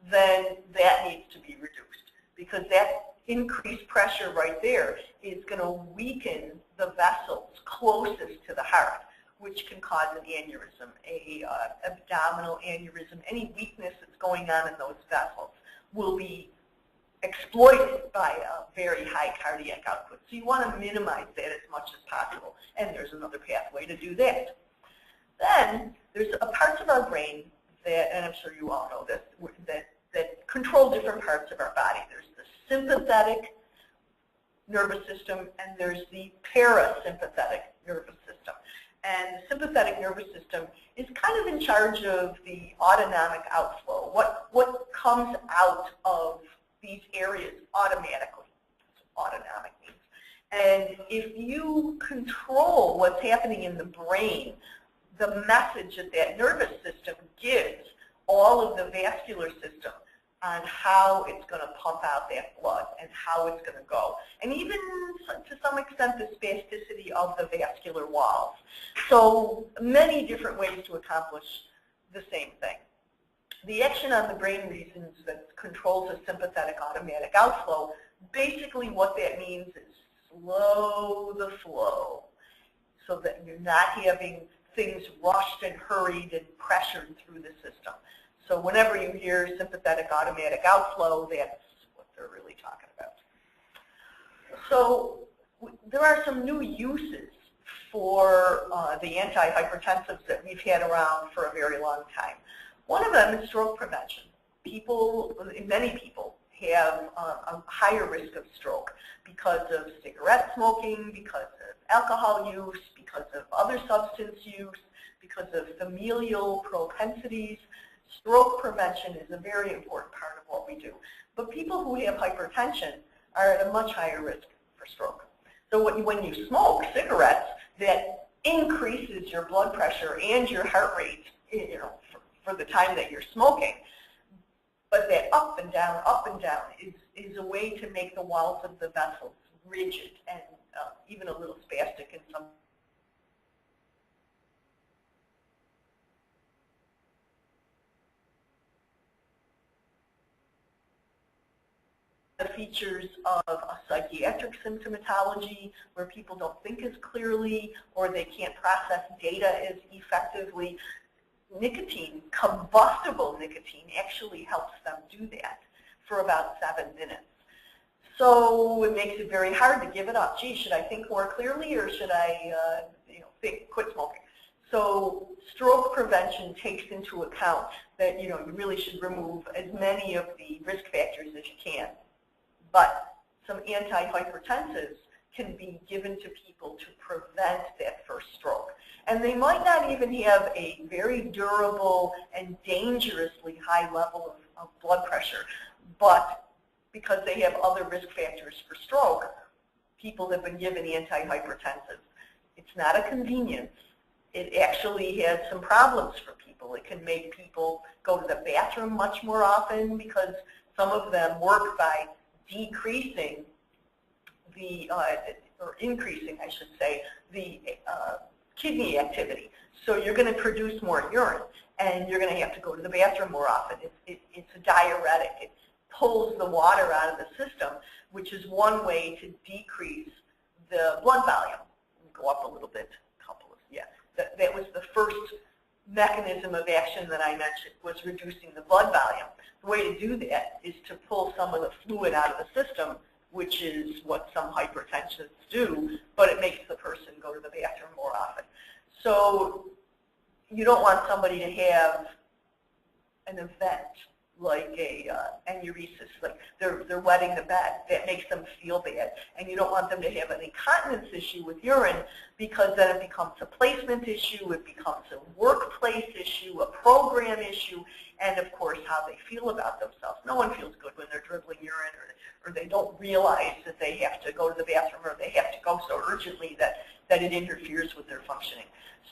then that needs to be reduced, because that increased pressure right there is going to weaken the vessels closest to the heart, which can cause an aneurysm, a abdominal aneurysm. Any weakness that's going on in those vessels will be exploited by a very high cardiac output. So you want to minimize that as much as possible, and there's another pathway to do that. Then there's parts of our brain that, and I'm sure you all know this, that control different parts of our body. There's the sympathetic nervous system, and there's the parasympathetic nervous system. And the sympathetic nervous system is kind of in charge of the autonomic outflow, what comes out of these areas automatically. That's what autonomic means. And if you control what's happening in the brain, the message that that nervous system gives all of the vascular system on how it's going to pump out that blood and how it's going to go. And even to some extent the spasticity of the vascular walls. So many different ways to accomplish the same thing. The action on the brain regions that controls the sympathetic automatic outflow, basically what that means is slow the flow so that you're not having things rushed and hurried and pressured through the system. So whenever you hear sympathetic automatic outflow, that's what they're really talking about. So there are some new uses for the antihypertensives that we've had around for a very long time. One of them is stroke prevention. Many people have a higher risk of stroke because of cigarette smoking, because of alcohol use, because of other substance use, because of familial propensities. Stroke prevention is a very important part of what we do. But people who have hypertension are at a much higher risk for stroke. So when you smoke cigarettes, that increases your blood pressure and your heart rate, for the time that you're smoking. But that up and down is a way to make the walls of the vessels rigid and even a little spastic in some. The features of a psychiatric symptomatology where people don't think as clearly or they can't process data as effectively. Nicotine, combustible nicotine, actually helps them do that for about 7 minutes. So it makes it very hard to give it up. Gee, should I think more clearly or should I quit smoking? So stroke prevention takes into account that you really should remove as many of the risk factors as you can. But some antihypertensives can be given to people to prevent that first stroke. And they might not even have a very durable and dangerously high level of blood pressure, but because they have other risk factors for stroke, people have been given antihypertensives. It's not a convenience. It actually has some problems for people. It can make people go to the bathroom much more often because some of them work by decreasing or increasing, I should say, the kidney activity. So you're going to produce more urine, and you're going to have to go to the bathroom more often. It's a diuretic. It pulls the water out of the system, which is one way to decrease the blood volume. Go up a little bit. That was the first mechanism of action that I mentioned, was reducing the blood volume. The way to do that is to pull some of the fluid out of the system, which is what some hypertensives do, but it makes the person go to the bathroom more often. So you don't want somebody to have an event like a enuresis, like they're wetting the bed. That makes them feel bad. And you don't want them to have an incontinence issue with urine, because then it becomes a placement issue, it becomes a workplace issue, a program issue, and of course how they feel about themselves. No one feels good when they're dribbling urine, or they don't realize that they have to go to the bathroom, or they have to go so urgently that it interferes with their functioning.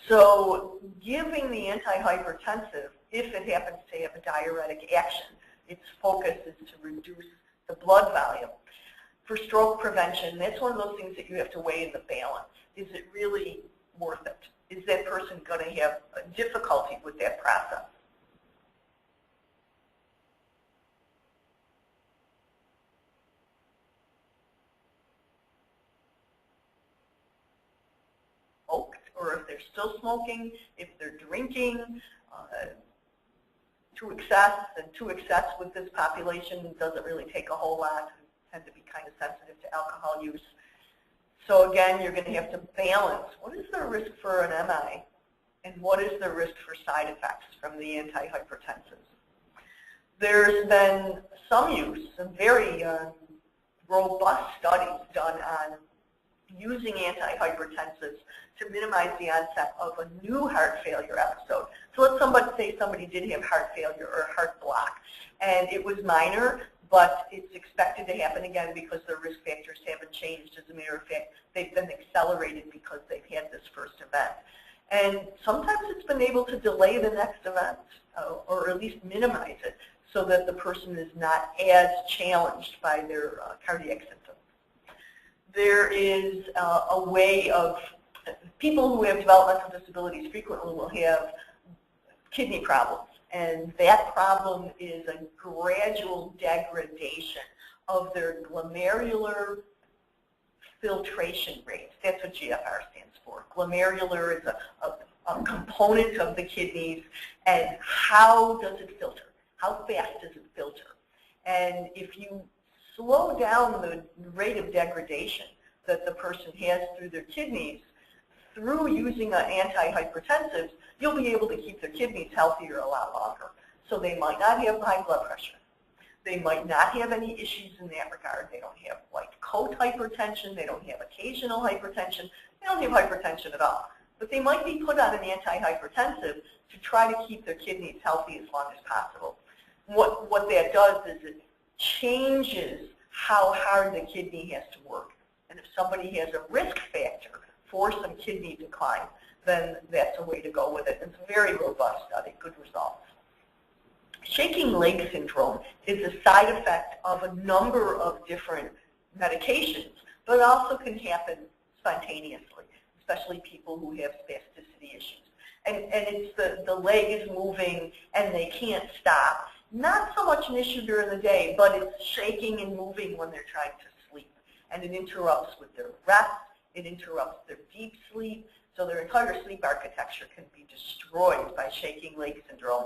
So giving the antihypertensive, if it happens to have a diuretic action, Its focus is to reduce the blood volume. For stroke prevention, that's one of those things that you have to weigh in the balance. Is it really worth it? Is that person going to have difficulty with that process? Or if they're still smoking, if they're drinking to excess, and to excess with this population doesn't really take a whole lot, tend to be kind of sensitive to alcohol use. So again, you're going to have to balance what is the risk for an MI and what is the risk for side effects from the antihypertensives. There's been some use, some very robust studies done on using antihypertensives to minimize the onset of a new heart failure episode. So let's say somebody did have heart failure or heart block, and it was minor, but it's expected to happen again because their risk factors haven't changed. As a matter of fact, they've been accelerated because they've had this first event. And sometimes it's been able to delay the next event, or at least minimize it, so that the person is not as challenged by their cardiac symptoms. There is a way of, people who have developmental disabilities frequently will have kidney problems, and that problem is a gradual degradation of their glomerular filtration rate. That's what GFR stands for. Glomerular is a component of the kidneys, and how does it filter? How fast does it filter? And if you slow down the rate of degradation that the person has through their kidneys, through using antihypertensives, you'll be able to keep their kidneys healthier a lot longer. So they might not have high blood pressure. They might not have any issues in that regard. They don't have white coat hypertension. They don't have occasional hypertension. They don't have hypertension at all. But they might be put on an antihypertensive to try to keep their kidneys healthy as long as possible. What that does is it changes how hard the kidney has to work. And if somebody has a risk factor for some kidney decline, then that's a way to go with it. It's a very robust study, good results. Shaking leg syndrome is a side effect of a number of different medications, but it also can happen spontaneously, especially people who have spasticity issues. And it's the leg is moving and they can't stop. Not so much an issue during the day, but it's shaking and moving when they're trying to sleep. And it interrupts with their rest, it interrupts their deep sleep, so their entire sleep architecture can be destroyed by shaking leg syndrome.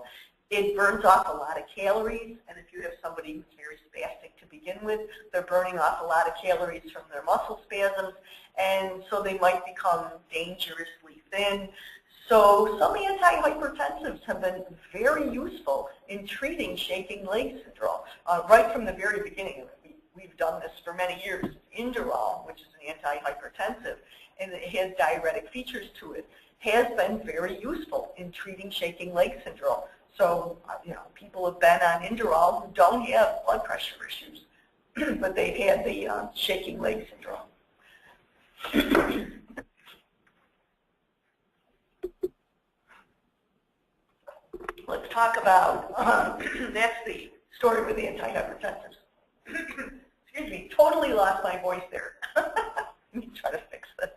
It burns off a lot of calories, and if you have somebody who's very spastic to begin with, they're burning off a lot of calories from their muscle spasms, and so they might become dangerously thin. So some antihypertensives have been very useful in treating shaking leg syndrome. Right from the very beginning, we've done this for many years. Inderal, which is an antihypertensive, and it has diuretic features to it, has been very useful in treating shaking leg syndrome. So, people have been on Inderal who don't have blood pressure issues, but they've had the shaking leg syndrome. Let's talk about, that's the story with the antihypertensives. Excuse me, totally lost my voice there. Let me try to fix this.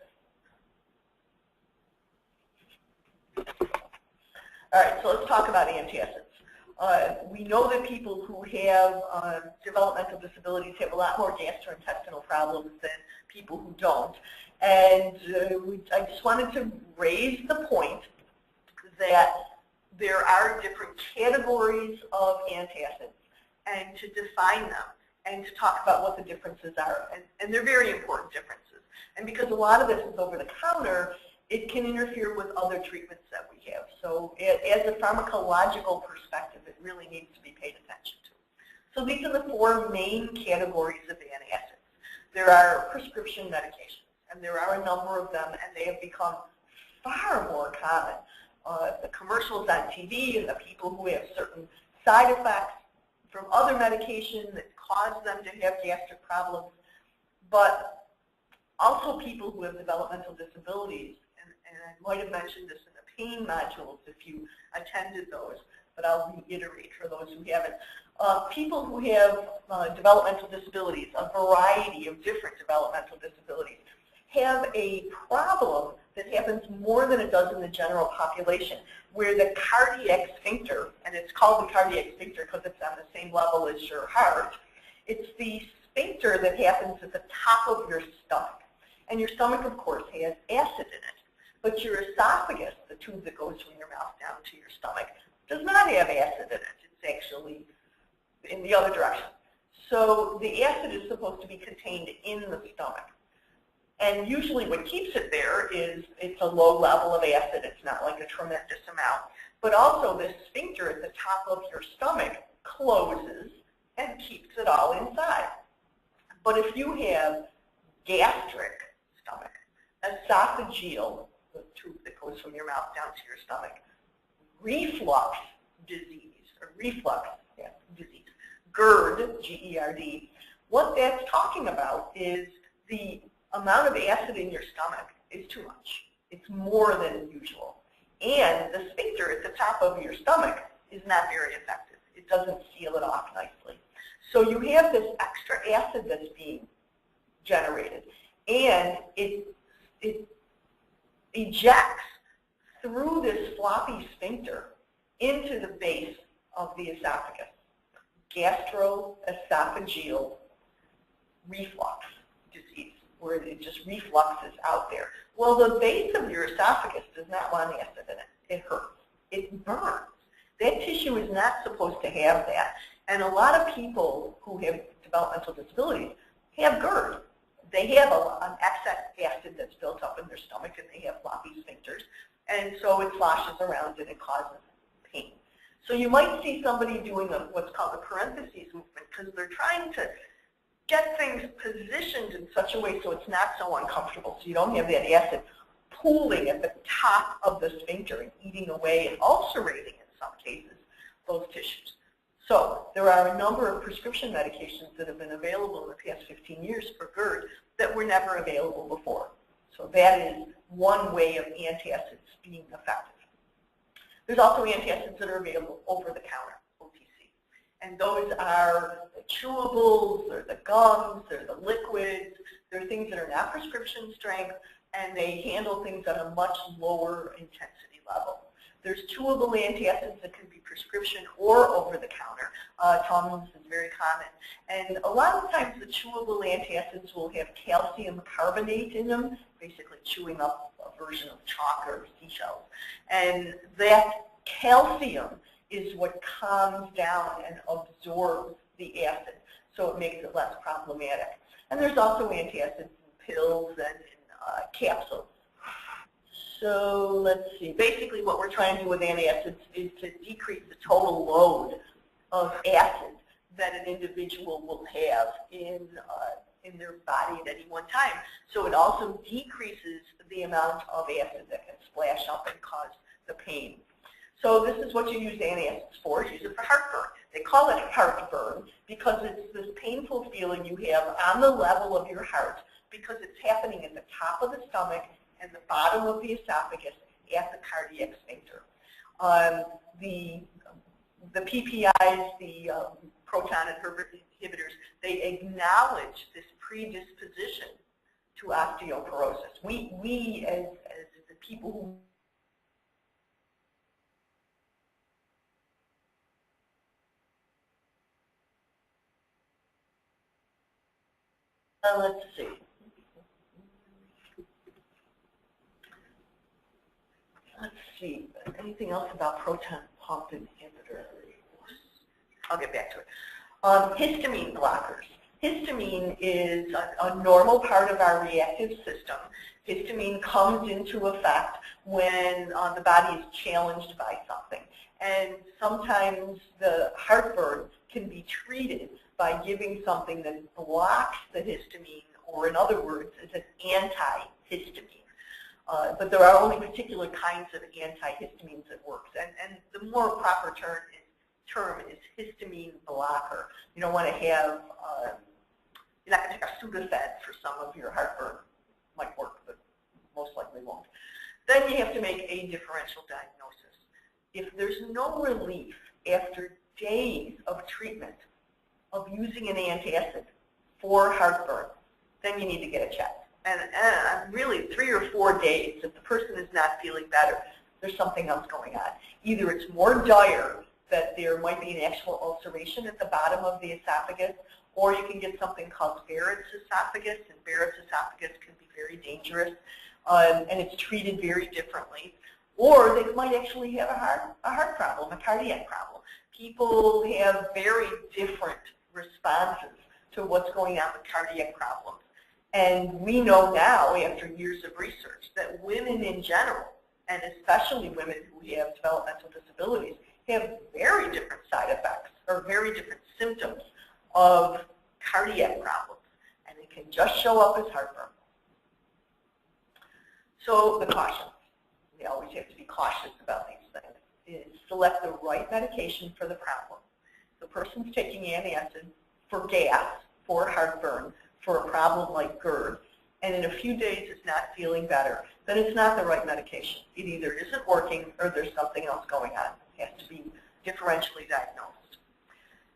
All right, so let's talk about antacids. We know that people who have developmental disabilities have a lot more gastrointestinal problems than people who don't. And I just wanted to raise the point that there are different categories of antacids, and to define them and to talk about what the differences are. And they're very important differences. And because a lot of this is over the counter, it can interfere with other treatments that we have. So as a pharmacological perspective, it really needs to be paid attention to. So these are the four main categories of antacids. There are prescription medications, and there are a number of them, and they have become far more common. The commercials on TV and the people who have certain side effects from other medication that cause them to have gastric problems, but also people who have developmental disabilities. And I might have mentioned this in the pain modules if you attended those, but I'll reiterate for those who haven't. People who have developmental disabilities, a variety of different developmental disabilities, have a problem that happens more than it does in the general population, where the cardiac sphincter, and it's called the cardiac sphincter because it's on the same level as your heart, it's the sphincter that happens at the top of your stomach. And your stomach, of course, has acid in it. But your esophagus, the tube that goes from your mouth down to your stomach, does not have acid in it. It's actually in the other direction. So the acid is supposed to be contained in the stomach. And usually what keeps it there is it's a low level of acid. It's not like a tremendous amount. But also the sphincter at the top of your stomach closes and keeps it all inside. But if you have gastric stomach, esophageal, the tube that goes from your mouth down to your stomach, reflux disease, or reflux disease, GERD, G-E-R-D, what that's talking about is the amount of acid in your stomach is too much. It's more than usual. And the sphincter at the top of your stomach is not very effective. It doesn't seal it off nicely. So you have this extra acid that's being generated, and it ejects through this floppy sphincter into the base of the esophagus. Gastroesophageal reflux disease, where it just refluxes out there. Well, the base of your esophagus does not want acid in it. It hurts. It burns. That tissue is not supposed to have that. And a lot of people who have developmental disabilities have GERD. They have an excess acid that's built up in their stomach, and they have floppy sphincters. And so it sloshes around and it causes pain. So you might see somebody doing what's called a parentheses movement, because they're trying to get things positioned in such a way so it's not so uncomfortable, so you don't have that acid pooling at the top of the sphincter and eating away and ulcerating, in some cases, those tissues. So there are a number of prescription medications that have been available in the past 15 years for GERD that were never available before. So that is one way of antacids being effective. There's also antacids that are available over the counter, OTC. And those are the chewables, or the gums, or the liquids. They're things that are not prescription strength, and they handle things at a much lower intensity level. There's chewable antacids that can be prescription or over the counter. Tums is very common. And a lot of times the chewable antacids will have calcium carbonate in them, basically chewing up a version of chalk or seashells. And that calcium is what calms down and absorbs the acid, so it makes it less problematic. And there's also antacids in pills and in capsules. So let's see. Basically, what we're trying to do with antacids is to decrease the total load of acid that an individual will have in their body at any one time. So it also decreases the amount of acid that can splash up and cause the pain. So this is what you use antacids for. You use it for heartburn. They call it heartburn because it's this painful feeling you have on the level of your heart, because it's happening at the top of the stomach and the bottom of the esophagus at the cardiac sphincter. The PPIs, the proton inhibitors, they acknowledge this predisposition to osteoporosis. We as the people who let's see. Let's see. Anything else about proton pump inhibitors? I'll get back to it. Histamine blockers. Histamine is a normal part of our reactive system. Histamine comes into effect when the body is challenged by something. And sometimes the heartburn can be treated by giving something that blocks the histamine, or in other words, is an anti-histamine. But there are only particular kinds of antihistamines that work. And the more proper term is histamine blocker. You don't want to have, you're not going to take a Sudafed for some of your heartburn. Might work, but most likely won't. Then you have to make a differential diagnosis. If there's no relief after days of treatment of using an antacid for heartburn, then you need to get it checked. And really 3 or 4 days, if the person is not feeling better, there's something else going on. Either it's more dire that there might be an actual ulceration at the bottom of the esophagus, or you can get something called Barrett's esophagus, and Barrett's esophagus can be very dangerous, and it's treated very differently. Or they might actually have a heart problem, a cardiac problem. People have very different responses to what's going on with cardiac problems. And we know now, after years of research, that women in general, and especially women who have developmental disabilities, have very different side effects or very different symptoms of cardiac problems. And it can just show up as heartburn. So the caution. We always have to be cautious about these things. Is select the right medication for the problem. The person's taking antacid for gas, for heartburn, for a problem like GERD, and in a few days is not feeling better, then it's not the right medication. It either isn't working or there's something else going on. It has to be differentially diagnosed.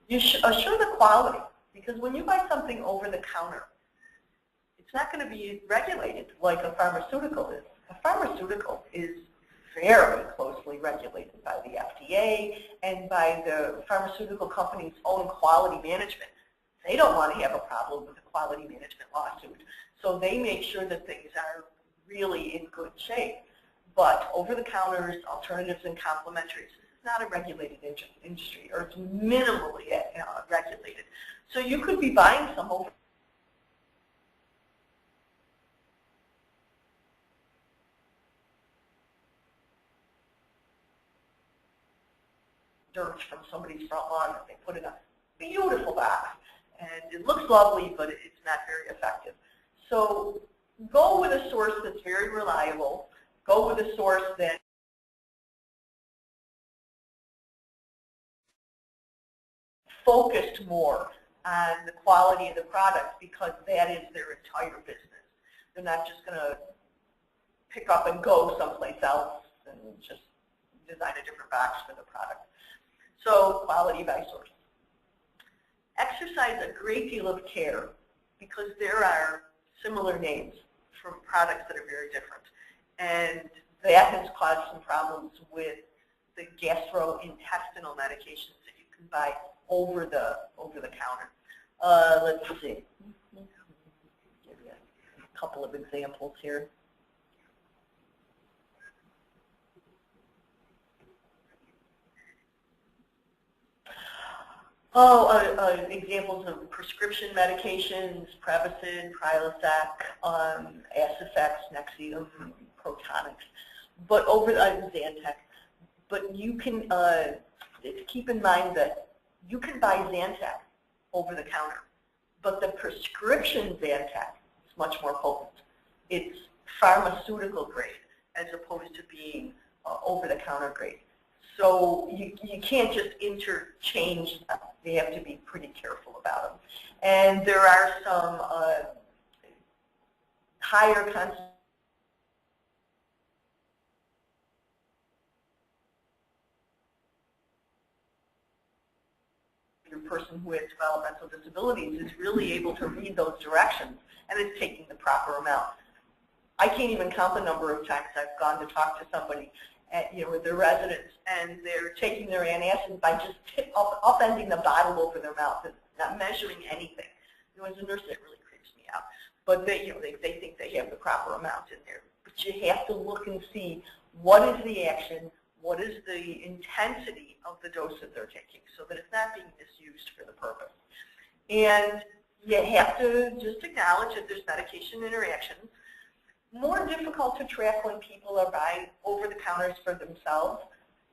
You assure the quality, because when you buy something over the counter, it's not going to be regulated like a pharmaceutical is. A pharmaceutical is very closely regulated by the FDA and by the pharmaceutical company's own quality management. They don't want to have a problem with a quality management lawsuit, so they make sure that things are really in good shape. But over-the-counters, alternatives, and complementaries, this is not a regulated industry, or it's minimally regulated. So you could be buying some over dirt from somebody's front lawn that they put in a beautiful box. And it looks lovely, but it's not very effective. So go with a source that's very reliable. Go with a source that focused more on the quality of the product, because that is their entire business. They're not just going to pick up and go someplace else and just design a different box for the product. So quality by source. Exercise a great deal of care, because there are similar names for products that are very different. And that has caused some problems with the gastrointestinal medications that you can buy over the counter. Let's see. Give you a couple of examples here. Examples of prescription medications: Prevacid, Prilosec, Acifex, Nexium, Protonix. But over Zantac. But you can keep in mind that you can buy Zantac over the counter, but the prescription Zantac is much more potent. It's pharmaceutical grade as opposed to being over-the-counter grade. So you can't just interchange them. You have to be pretty careful about them. And there are some higher concentrations person who has developmental disabilities is really able to read those directions and is taking the proper amount. I can't even count the number of times I've gone to talk to somebody at, with their residents, and they're taking their antacid by just upending the bottle over their mouth and not measuring anything. As a nurse, that really creeps me out. But they think they have the proper amount in there. But you have to look and see what is the action, what is the intensity of the dose that they're taking, so that it's not being misused for the purpose. And you have to just acknowledge that there's medication interactions. More difficult to track when people are buying over-the-counters for themselves,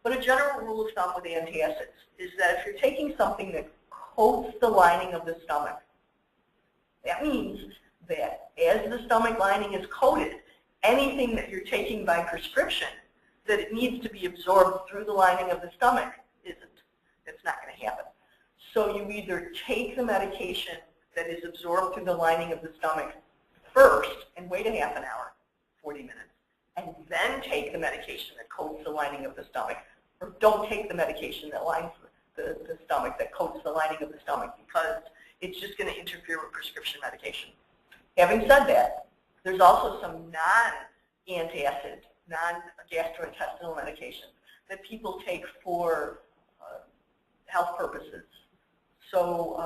but a general rule of thumb with antacids is that if you're taking something that coats the lining of the stomach, that means that as the stomach lining is coated, anything that you're taking by prescription that it needs to be absorbed through the lining of the stomach isn't. It's not going to happen. So you either take the medication that is absorbed through the lining of the stomach first and wait a half an hour, 40 minutes, and then take the medication that coats the lining of the stomach, or don't take the medication that the stomach, that coats the lining of the stomach, because it's just going to interfere with prescription medication. Having said that, there's also some non-antacid, non-gastrointestinal medications that people take for health purposes. So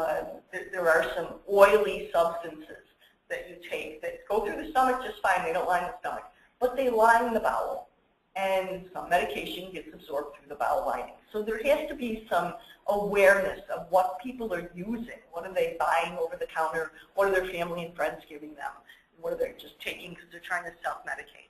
there are some oily substances that you take that go through the stomach just fine. They don't line the stomach, but they line the bowel. And some medication gets absorbed through the bowel lining. So there has to be some awareness of what people are using. What are they buying over the counter? What are their family and friends giving them? What are they just taking because they're trying to self-medicate?